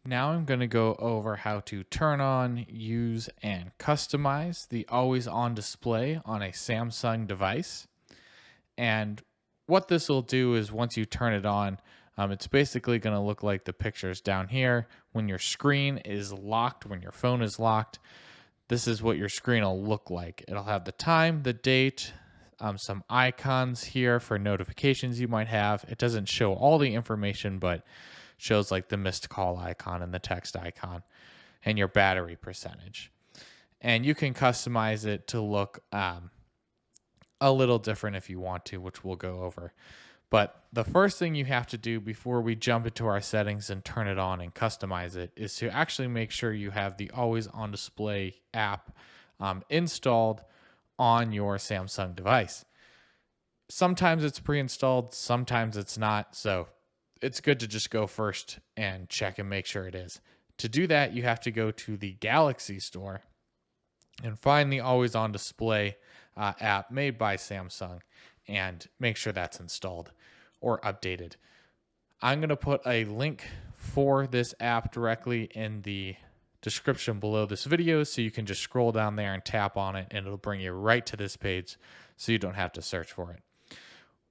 Now I'm going to go over how to turn on, use, and customize the always on display on a Samsung device. And what this will do is once you turn it on, it's basically going to look like the pictures down here. When your screen is locked, when your phone is locked, this is what your screen will look like. It'll have the time, the date, some icons here for notifications you might have. It doesn't show all the information, but shows like the missed call icon and the text icon and your battery percentage. And you can customize it to look a little different if you want to, which we'll go over. But the first thing you have to do before we jump into our settings and turn it on and customize it is to actually make sure you have the Always On Display app installed on your Samsung device. Sometimes it's pre-installed, sometimes it's not. So it's good to just go first and check and make sure it is. To do that, you have to go to the Galaxy Store and find the Always On Display app made by Samsung and make sure that's installed or updated. I'm going to put a link for this app directly in the description below this video, so you can just scroll down there and tap on it and it'll bring you right to this page so you don't have to search for it.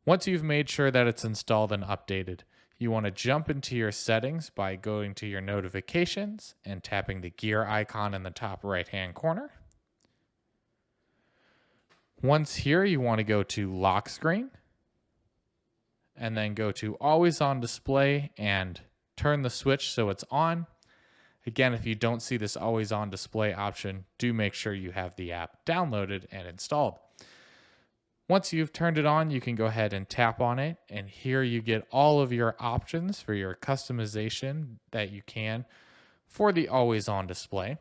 Once you've made sure that it's installed and updated, you want to jump into your settings by going to your notifications and tapping the gear icon in the top right hand corner. Once here, you want to go to lock screen and then go to always on display and turn the switch so it's on. Again, if you don't see this always on display option, do make sure you have the app downloaded and installed. Once you've turned it on, you can go ahead and tap on it, and here you get all of your options for your customization that you can for the always on display.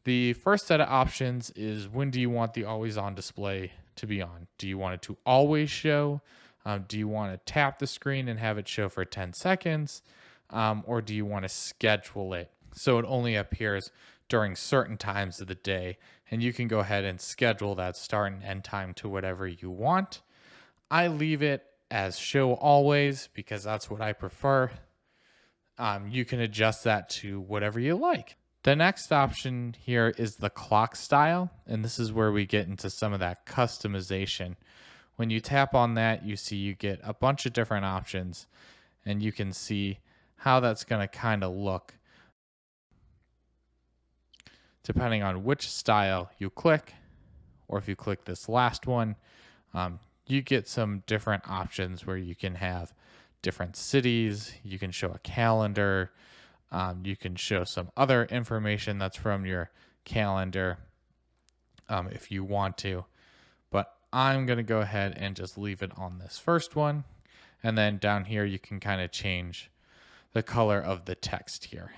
The first set of options is, when do you want the always on display to be on? Do you want it to always show? Do you want to tap the screen and have it show for 10 seconds? Or do you want to schedule it so it only appears during certain times of the day? And you can go ahead and schedule that start and end time to whatever you want. I leave it as show always because that's what I prefer. You can adjust that to whatever you like. The next option here is the clock style, and this is where we get into some of that customization. When you tap on that, you see you get a bunch of different options, and you can see how that's going to kind of look depending on which style you click, or if you click this last one, you get some different options where you can have different cities, you can show a calendar, you can show some other information that's from your calendar if you want to. But I'm going to go ahead and just leave it on this first one. And then down here, you can kind of change the color of the text here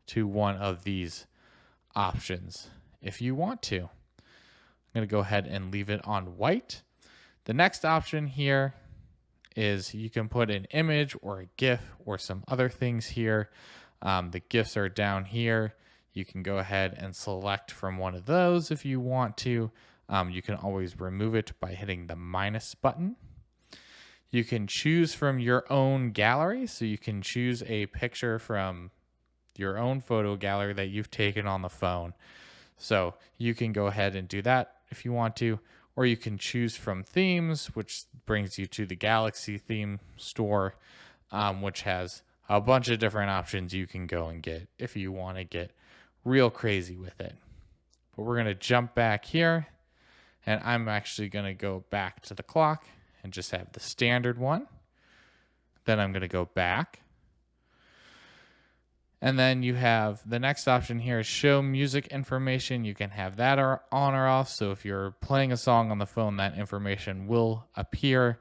to one of these options if you want to. I'm going to go ahead and leave it on white. The next option here is you can put an image or a GIF or some other things here. The GIFs are down here. You can go ahead and select from one of those if you want to. You can always remove it by hitting the minus button. You can choose from your own gallery. So you can choose a picture from your own photo gallery that you've taken on the phone. So you can go ahead and do that if you want to, or you can choose from themes, which brings you to the Galaxy theme store, which has a bunch of different options you can go and get if you want to get real crazy with it. But we're going to jump back here, and I'm actually going to go back to the clock and just have the standard one. Then I'm going to go back. And then you have the next option here is show music information. You can have that on or off. So if you're playing a song on the phone, that information will appear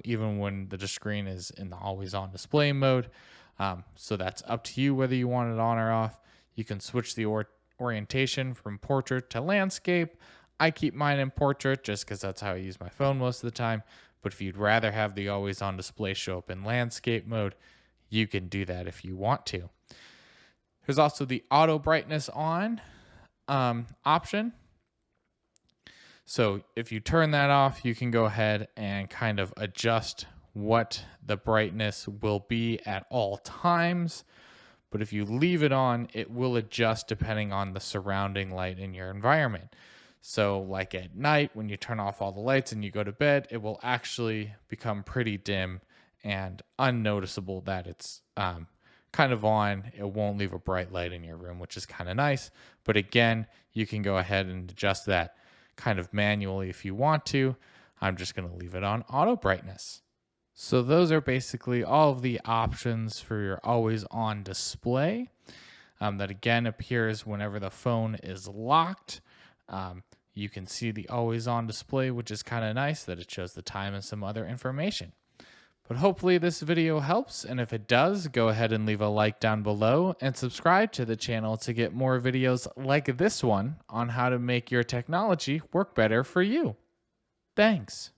even when the screen is in the always on display mode. So that's up to you whether you want it on or off. You can switch the orientation from portrait to landscape. I keep mine in portrait just because that's how I use my phone most of the time. But if you'd rather have the always on display show up in landscape mode, you can do that if you want to. There's also the auto brightness on option. So if you turn that off, you can go ahead and kind of adjust what the brightness will be at all times. But if you leave it on, it will adjust depending on the surrounding light in your environment. So, like at night, when you turn off all the lights and you go to bed, it will actually become pretty dim and unnoticeable that it's kind of on. It won't leave a bright light in your room, which is kind of nice. But again, you can go ahead and adjust that kind of manually if you want to. I'm just going to leave it on auto brightness. So those are basically all of the options for your always on display that again appears whenever the phone is locked. You can see the always on display, which is kind of nice that it shows the time and some other information. But hopefully this video helps, and if it does, go ahead and leave a like down below and subscribe to the channel to get more videos like this one on how to make your technology work better for you. Thanks.